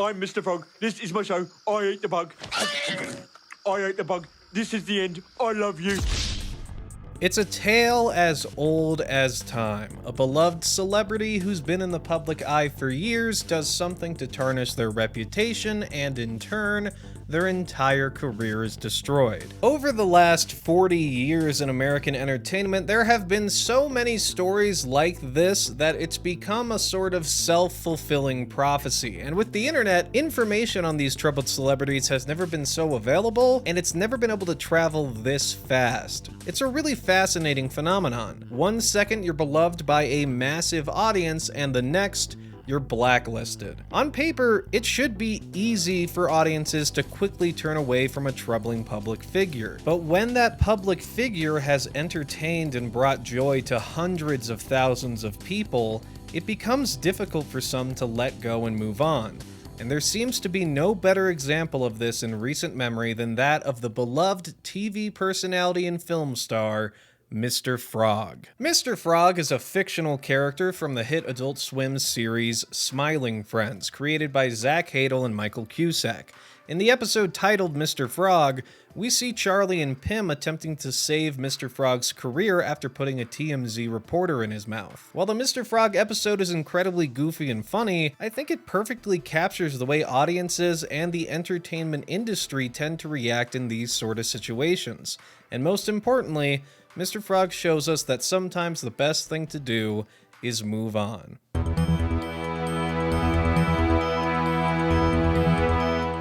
I'm Mr. Frog. This is my show. I ate the bug. I ate the bug. This is the end. I love you. It's a tale as old as time. A beloved celebrity who's been in the public eye for years does something to tarnish their reputation, and in turn, their entire career is destroyed. Over the last 40 years in American entertainment, there have been so many stories like this that it's become a sort of self-fulfilling prophecy. And with the internet, information on these troubled celebrities has never been so available, and it's never been able to travel this fast. It's a really fascinating phenomenon. 1 second you're beloved by a massive audience, and the next, you're blacklisted. On paper, it should be easy for audiences to quickly turn away from a troubling public figure. But when that public figure has entertained and brought joy to hundreds of thousands of people, it becomes difficult for some to let go and move on. And there seems to be no better example of this in recent memory than that of the beloved TV personality and film star, Mr. Frog. Mr. Frog is a fictional character from the hit Adult Swim series Smiling Friends, created by Zach Hadel and Michael Cusack. In the episode titled Mr. Frog, we see Charlie and Pim attempting to save Mr. Frog's career after putting a TMZ reporter in his mouth. While the Mr. Frog episode is incredibly goofy and funny, I think it perfectly captures the way audiences and the entertainment industry tend to react in these sort of situations. And most importantly, Mr. Frog shows us that sometimes the best thing to do is move on.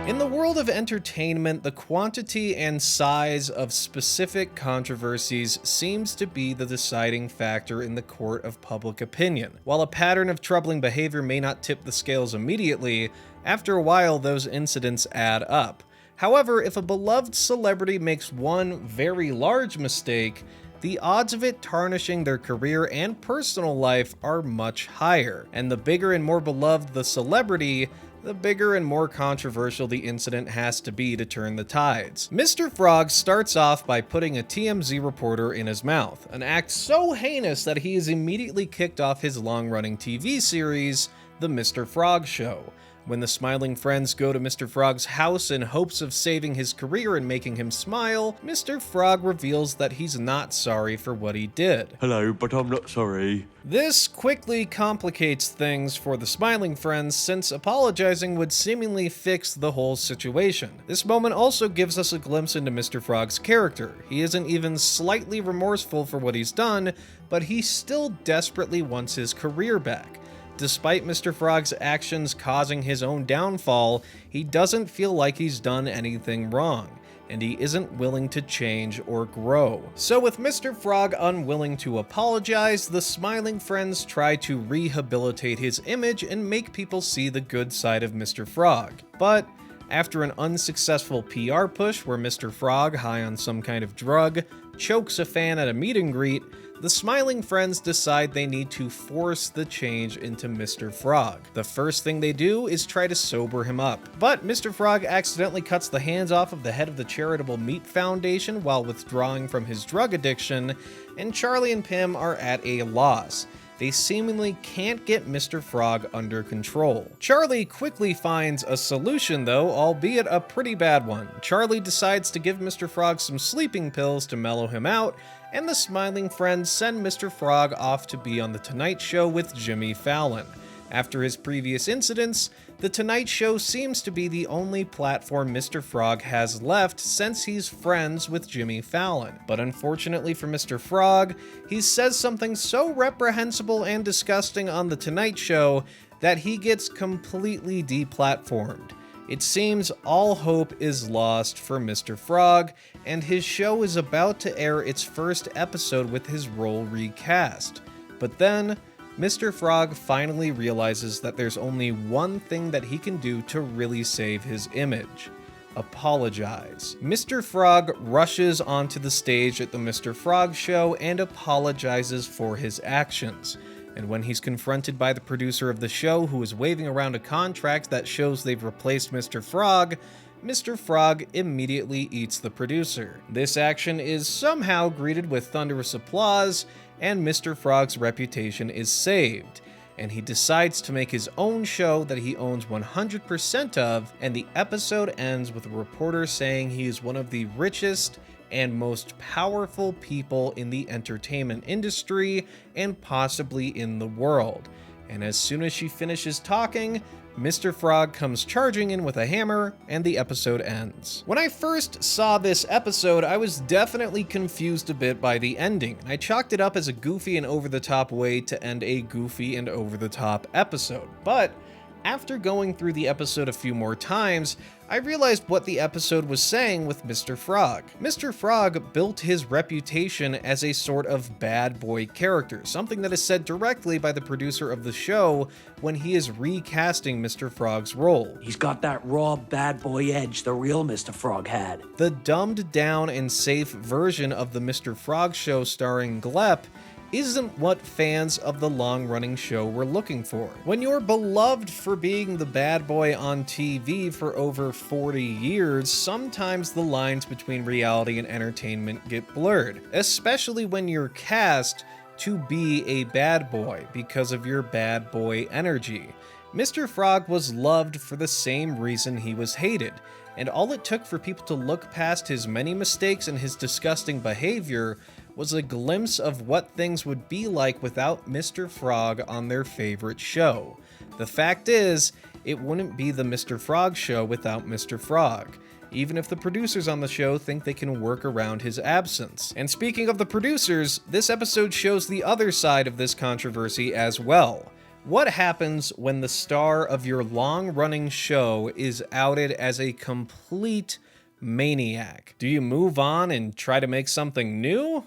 In the world of entertainment, the quantity and size of specific controversies seems to be the deciding factor in the court of public opinion. While a pattern of troubling behavior may not tip the scales immediately, after a while those incidents add up. However, if a beloved celebrity makes one very large mistake, the odds of it tarnishing their career and personal life are much higher. And the bigger and more beloved the celebrity, the bigger and more controversial the incident has to be to turn the tides. Mr. Frog starts off by putting a TMZ reporter in his mouth, an act so heinous that he is immediately kicked off his long-running TV series, The Mr. Frog Show. When the Smiling Friends go to Mr. Frog's house in hopes of saving his career and making him smile, Mr. Frog reveals that he's not sorry for what he did. Hello, but I'm not sorry. This quickly complicates things for the Smiling Friends, since apologizing would seemingly fix the whole situation. This moment also gives us a glimpse into Mr. Frog's character. He isn't even slightly remorseful for what he's done, but he still desperately wants his career back. Despite Mr. Frog's actions causing his own downfall, he doesn't feel like he's done anything wrong, and he isn't willing to change or grow. So with Mr. Frog unwilling to apologize, the Smiling Friends try to rehabilitate his image and make people see the good side of Mr. Frog. But after an unsuccessful PR push where Mr. Frog, high on some kind of drug, chokes a fan at a meet and greet, the Smiling Friends decide they need to force the change into Mr. Frog. The first thing they do is try to sober him up, but Mr. Frog accidentally cuts the hands off of the head of the Charitable Meat Foundation while withdrawing from his drug addiction, and Charlie and Pim are at a loss. They seemingly can't get Mr. Frog under control. Charlie quickly finds a solution though, albeit a pretty bad one. Charlie decides to give Mr. Frog some sleeping pills to mellow him out, and the Smiling Friends send Mr. Frog off to be on The Tonight Show with Jimmy Fallon. After his previous incidents, The Tonight Show seems to be the only platform Mr. Frog has left since he's friends with Jimmy Fallon. But unfortunately for Mr. Frog, he says something so reprehensible and disgusting on The Tonight Show that he gets completely deplatformed. It seems all hope is lost for Mr. Frog, and his show is about to air its first episode with his role recast. But then, Mr. Frog finally realizes that there's only one thing that he can do to really save his image: apologize. Mr. Frog rushes onto the stage at the Mr. Frog Show and apologizes for his actions. And when he's confronted by the producer of the show, who is waving around a contract that shows they've replaced Mr. Frog immediately eats the producer. This action is somehow greeted with thunderous applause, and Mr. Frog's reputation is saved. and he decides to make his own show that he owns 100% of, and the episode ends with a reporter saying he is one of the richest and most powerful people in the entertainment industry and possibly in the world. And as soon as she finishes talking, Mr. Frog comes charging in with a hammer, and the episode ends. When I first saw this episode, I was definitely confused a bit by the ending. I chalked it up as a goofy and over-the-top way to end a goofy and over-the-top episode. But after going through the episode a few more times, I realized what the episode was saying with Mr. Frog. Mr. Frog built his reputation as a sort of bad boy character, something that is said directly by the producer of the show when he is recasting Mr. Frog's role. He's got that raw bad boy edge the real Mr. Frog had. The dumbed down and safe version of the Mr. Frog show starring Glep isn't what fans of the long-running show were looking for. When you're beloved for being the bad boy on TV for over 40 years, sometimes the lines between reality and entertainment get blurred, especially when you're cast to be a bad boy because of your bad boy energy. Mr. Frog was loved for the same reason he was hated, and all it took for people to look past his many mistakes and his disgusting behavior was a glimpse of what things would be like without Mr. Frog on their favorite show. The fact is, it wouldn't be the Mr. Frog show without Mr. Frog, even if the producers on the show think they can work around his absence. And speaking of the producers, this episode shows the other side of this controversy as well. What happens when the star of your long-running show is outed as a complete maniac? Do you move on and try to make something new?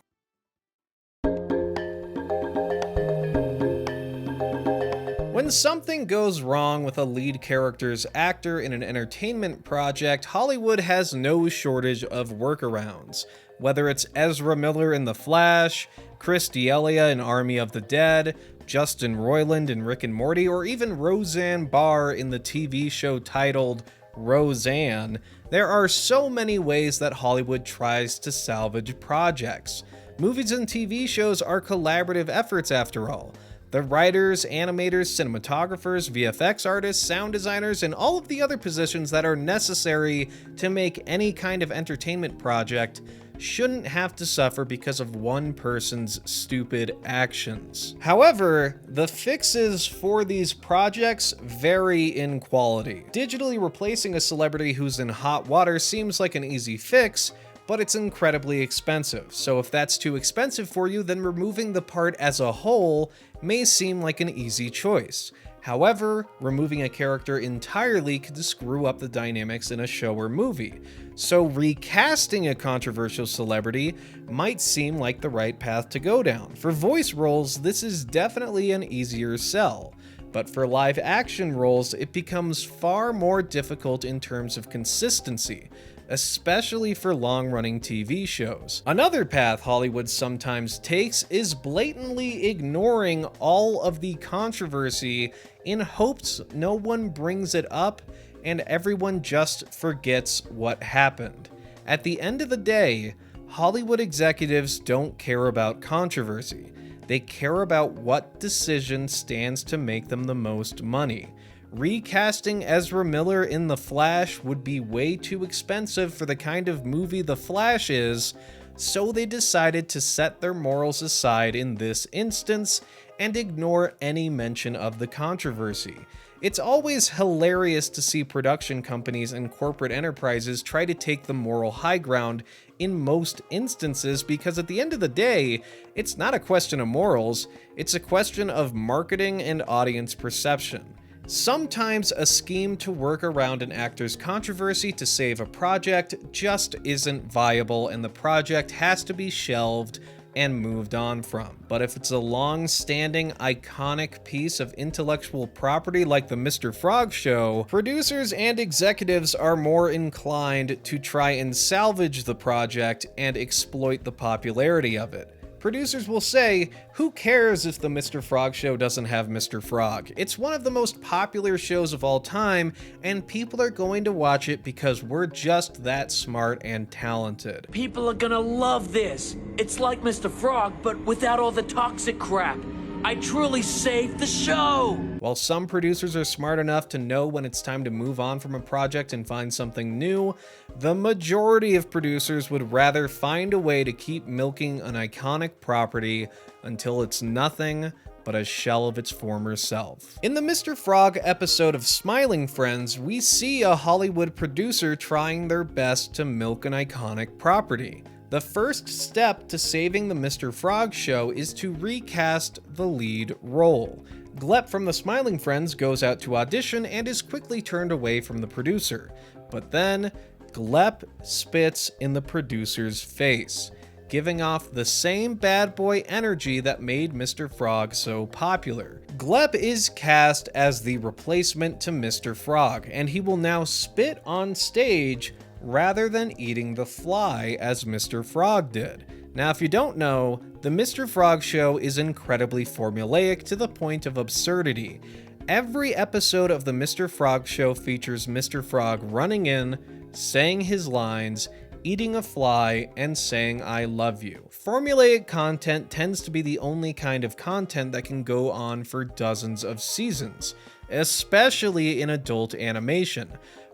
When something goes wrong with a lead character's actor in an entertainment project, Hollywood has no shortage of workarounds. Whether it's Ezra Miller in The Flash, Chris D'Elia in Army of the Dead, Justin Roiland in Rick and Morty, or even Roseanne Barr in the TV show titled Roseanne, there are so many ways that Hollywood tries to salvage projects. Movies and TV shows are collaborative efforts after all. The writers, animators, cinematographers, VFX artists, sound designers, and all of the other positions that are necessary to make any kind of entertainment project shouldn't have to suffer because of one person's stupid actions. However, the fixes for these projects vary in quality. Digitally replacing a celebrity who's in hot water seems like an easy fix, but it's incredibly expensive. So if that's too expensive for you, then removing the part as a whole may seem like an easy choice. However, removing a character entirely could screw up the dynamics in a show or movie. So recasting a controversial celebrity might seem like the right path to go down. For voice roles, this is definitely an easier sell. But for live action roles, it becomes far more difficult in terms of consistency, especially for long-running TV shows. Another path Hollywood sometimes takes is blatantly ignoring all of the controversy in hopes no one brings it up and everyone just forgets what happened. At the end of the day, Hollywood executives don't care about controversy. They care about what decision stands to make them the most money. Recasting Ezra Miller in The Flash would be way too expensive for the kind of movie The Flash is, so they decided to set their morals aside in this instance and ignore any mention of the controversy. It's always hilarious to see production companies and corporate enterprises try to take the moral high ground in most instances, because at the end of the day, it's not a question of morals, it's a question of marketing and audience perception. Sometimes a scheme to work around an actor's controversy to save a project just isn't viable, and the project has to be shelved and moved on from. But if it's a long-standing, iconic piece of intellectual property like the Mr. Frog show, producers and executives are more inclined to try and salvage the project and exploit the popularity of it. Producers will say, who cares if the Mr. Frog show doesn't have Mr. Frog? It's one of the most popular shows of all time, and people are going to watch it because we're just that smart and talented. People are gonna love this. It's like Mr. Frog, but without all the toxic crap. I truly saved the show! While some producers are smart enough to know when it's time to move on from a project and find something new, the majority of producers would rather find a way to keep milking an iconic property until it's nothing but a shell of its former self. In the Mr. Frog episode of Smiling Friends, we see a Hollywood producer trying their best to milk an iconic property. The first step to saving the Mr. Frog show is to recast the lead role. Glep from the Smiling Friends goes out to audition and is quickly turned away from the producer. But then, Glep spits in the producer's face, giving off the same bad boy energy that made Mr. Frog so popular. Glep is cast as the replacement to Mr. Frog, and he will now spit on stage rather than eating the fly as Mr. Frog did. Now, if you don't know, the Mr. Frog show is incredibly formulaic to the point of absurdity. Every episode of the Mr. Frog show features Mr. Frog running in, saying his lines, eating a fly, and saying "I love you." Formulaic content tends to be the only kind of content that can go on for dozens of seasons, especially in adult animation.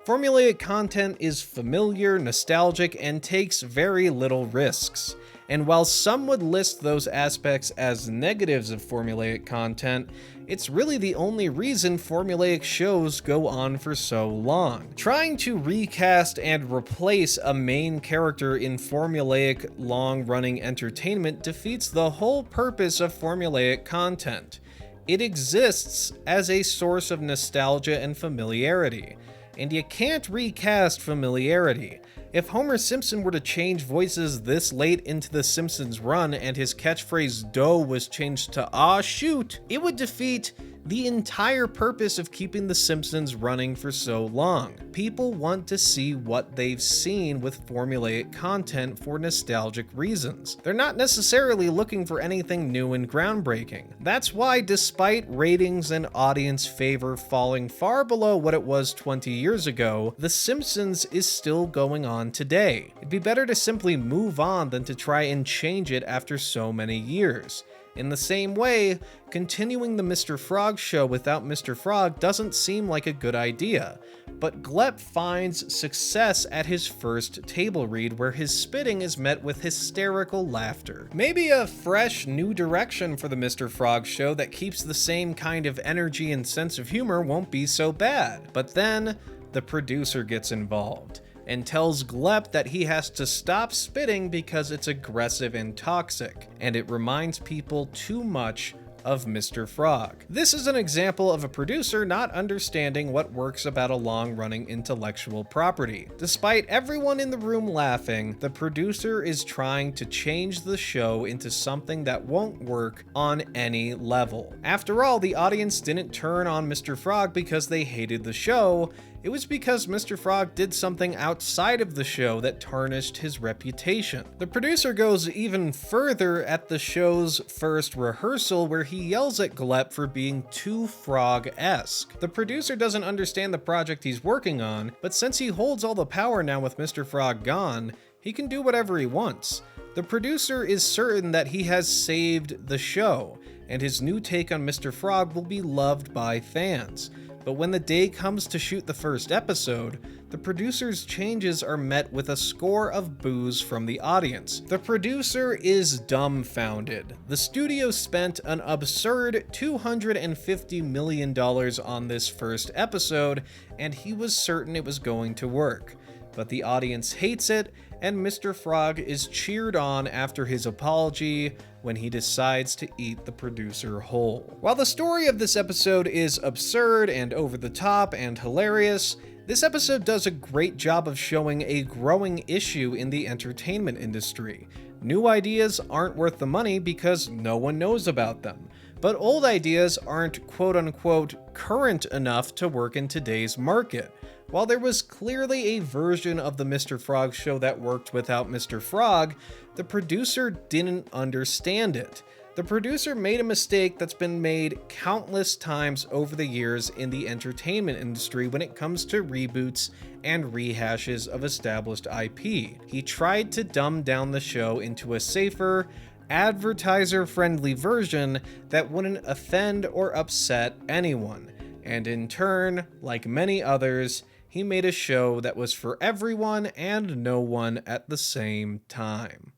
Formulaic content is familiar, nostalgic, and takes very little risks. And while some would list those aspects as negatives of formulaic content, it's really the only reason formulaic shows go on for so long. Trying to recast and replace a main character in formulaic, long-running entertainment defeats the whole purpose of formulaic content. It exists as a source of nostalgia and familiarity. And you can't recast familiarity. If Homer Simpson were to change voices this late into the Simpsons run and his catchphrase "dough" was changed to "aw shoot," it would defeat the entire purpose of keeping the Simpsons running for so long. People want to see what they've seen with formulaic content for nostalgic reasons. They're not necessarily looking for anything new and groundbreaking. That's why, despite ratings and audience favor falling far below what it was 20 years ago, The Simpsons is still going on today. It'd be better to simply move on than to try and change it after so many years. In the same way, continuing the Mr. Frog show without Mr. Frog doesn't seem like a good idea, but Glep finds success at his first table read where his spitting is met with hysterical laughter. Maybe a fresh, new direction for the Mr. Frog show that keeps the same kind of energy and sense of humor won't be so bad. But then, the producer gets involved and tells Glep that he has to stop spitting because it's aggressive and toxic, and it reminds people too much of Mr. Frog. This is an example of a producer not understanding what works about a long-running intellectual property. Despite everyone in the room laughing, the producer is trying to change the show into something that won't work on any level. After all, the audience didn't turn on Mr. Frog because they hated the show. It was because Mr. Frog did something outside of the show that tarnished his reputation. The producer goes even further at the show's first rehearsal where he yells at Glep for being too Frog-esque. The producer doesn't understand the project he's working on, but since he holds all the power now with Mr. Frog gone, he can do whatever he wants. The producer is certain that he has saved the show, and his new take on Mr. Frog will be loved by fans. But when the day comes to shoot the first episode, the producer's changes are met with a score of boos from the audience. The producer is dumbfounded. The studio spent an absurd $250 million on this first episode, and he was certain it was going to work. But the audience hates it, and Mr. Frog is cheered on after his apology when he decides to eat the producer whole. While the story of this episode is absurd and over the top and hilarious, this episode does a great job of showing a growing issue in the entertainment industry. New ideas aren't worth the money because no one knows about them. But old ideas aren't quote-unquote current enough to work in today's market. While there was clearly a version of the Mr. Frog show that worked without Mr. Frog, the producer didn't understand it. The producer made a mistake that's been made countless times over the years in the entertainment industry when it comes to reboots and rehashes of established IP. He tried to dumb down the show into a safer, advertiser-friendly version that wouldn't offend or upset anyone. And in turn, like many others, he made a show that was for everyone and no one at the same time.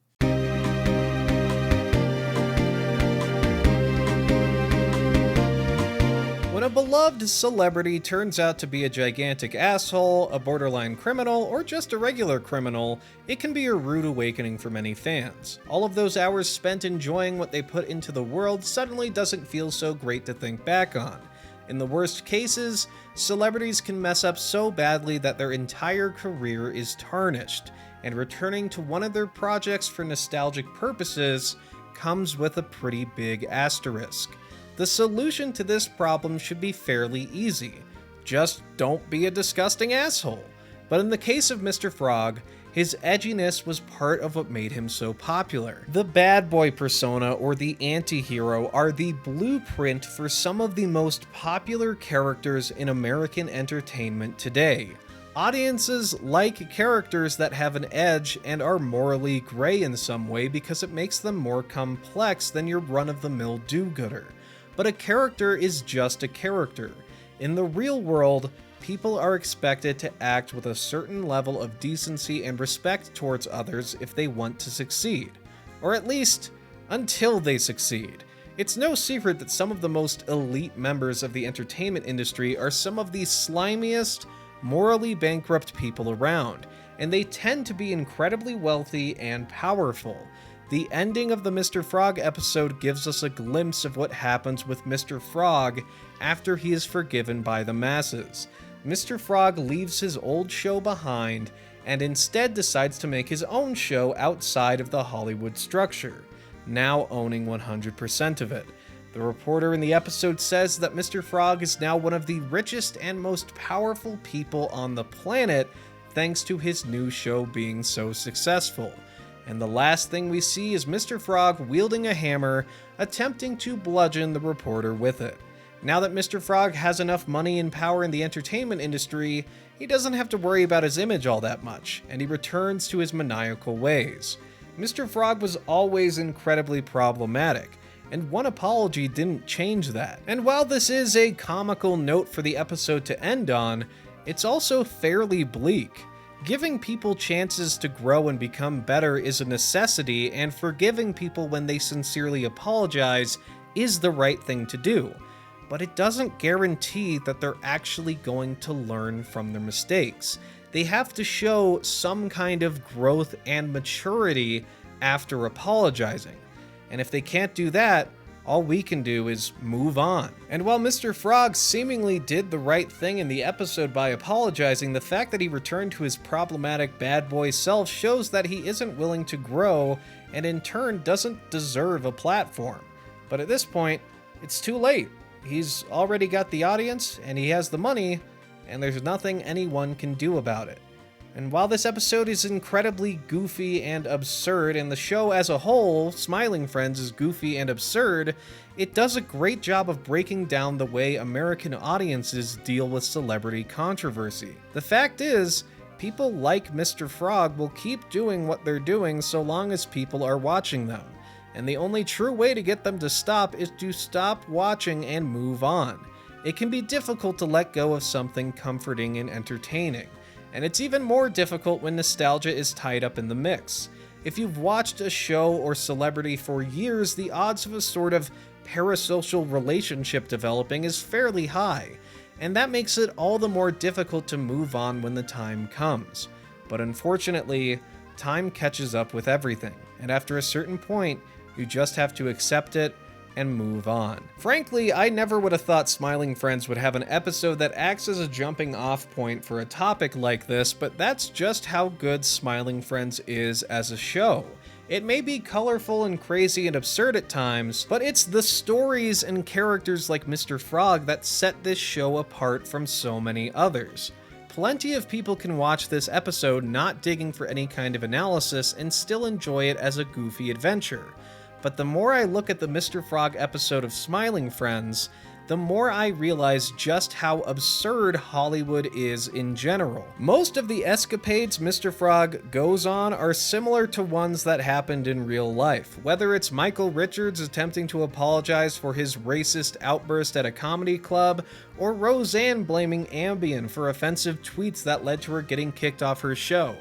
When a beloved celebrity turns out to be a gigantic asshole, a borderline criminal, or just a regular criminal, it can be a rude awakening for many fans. All of those hours spent enjoying what they put into the world suddenly doesn't feel so great to think back on. In the worst cases, celebrities can mess up so badly that their entire career is tarnished, and returning to one of their projects for nostalgic purposes comes with a pretty big asterisk. The solution to this problem should be fairly easy. Just don't be a disgusting asshole. But in the case of Mr. Frog, his edginess was part of what made him so popular. The bad boy persona or the anti-hero are the blueprint for some of the most popular characters in American entertainment today. Audiences like characters that have an edge and are morally gray in some way because it makes them more complex than your run-of-the-mill do-gooder. But a character is just a character. In the real world, people are expected to act with a certain level of decency and respect towards others if they want to succeed. Or at least, until they succeed. It's no secret that some of the most elite members of the entertainment industry are some of the slimiest, morally bankrupt people around, and they tend to be incredibly wealthy and powerful. The ending of the Mr. Frog episode gives us a glimpse of what happens with Mr. Frog after he is forgiven by the masses. Mr. Frog leaves his old show behind and instead decides to make his own show outside of the Hollywood structure, now owning 100% of it. The reporter in the episode says that Mr. Frog is now one of the richest and most powerful people on the planet thanks to his new show being so successful. And the last thing we see is Mr. Frog wielding a hammer, attempting to bludgeon the reporter with it. Now that Mr. Frog has enough money and power in the entertainment industry, he doesn't have to worry about his image all that much, and he returns to his maniacal ways. Mr. Frog was always incredibly problematic, and one apology didn't change that. And while this is a comical note for the episode to end on, it's also fairly bleak. Giving people chances to grow and become better is a necessity, and forgiving people when they sincerely apologize is the right thing to do. But it doesn't guarantee that they're actually going to learn from their mistakes. They have to show some kind of growth and maturity after apologizing. And if they can't do that, all we can do is move on. And while Mr. Frog seemingly did the right thing in the episode by apologizing, the fact that he returned to his problematic bad boy self shows that he isn't willing to grow and in turn doesn't deserve a platform. But at this point, it's too late. He's already got the audience and he has the money, and there's nothing anyone can do about it. And while this episode is incredibly goofy and absurd, and the show as a whole, Smiling Friends, is goofy and absurd, it does a great job of breaking down the way American audiences deal with celebrity controversy. The fact is, people like Mr. Frog will keep doing what they're doing so long as people are watching them. And the only true way to get them to stop is to stop watching and move on. It can be difficult to let go of something comforting and entertaining. And it's even more difficult when nostalgia is tied up in the mix. If you've watched a show or celebrity for years, the odds of a sort of parasocial relationship developing is fairly high, and that makes it all the more difficult to move on when the time comes. But unfortunately, time catches up with everything, and after a certain point, you just have to accept it and move on. Frankly, I never would have thought Smiling Friends would have an episode that acts as a jumping off point for a topic like this, but that's just how good Smiling Friends is as a show. It may be colorful and crazy and absurd at times, but it's the stories and characters like Mr. Frog that set this show apart from so many others. Plenty of people can watch this episode not digging for any kind of analysis and still enjoy it as a goofy adventure. But the more I look at the Mr. Frog episode of Smiling Friends, the more I realize just how absurd Hollywood is in general. Most of the escapades Mr. Frog goes on are similar to ones that happened in real life, whether it's Michael Richards attempting to apologize for his racist outburst at a comedy club, or Roseanne blaming Ambien for offensive tweets that led to her getting kicked off her show.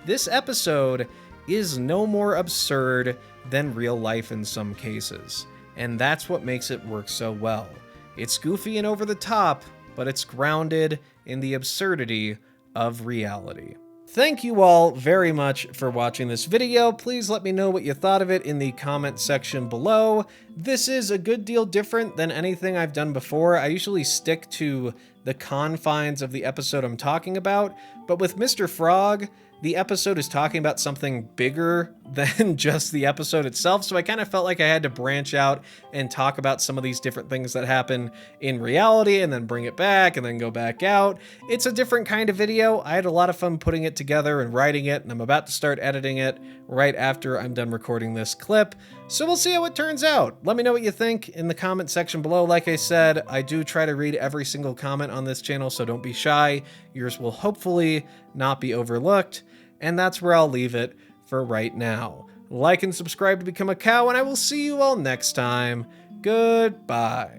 This episode is no more absurd than real life in some cases, and that's what makes it work so well. It's goofy and over the top, but it's grounded in the absurdity of reality. Thank you all very much for watching this video. Please let me know what you thought of it in the comment section below. This is a good deal different than anything I've done before. I usually stick to the confines of the episode I'm talking about, but with Mr. Frog, the episode is talking about something bigger than just the episode itself, so I kind of felt like I had to branch out and talk about some of these different things that happen in reality and then bring it back and then go back out. It's a different kind of video. I had a lot of fun putting it together and writing it, and I'm about to start editing it right after I'm done recording this clip, so we'll see how it turns out. Let me know what you think in the comment section below. Like I said, I do try to read every single comment on this channel, so don't be shy. Yours will hopefully not be overlooked. And that's where I'll leave it for right now. Like and subscribe to become a cow, and I will see you all next time. Goodbye.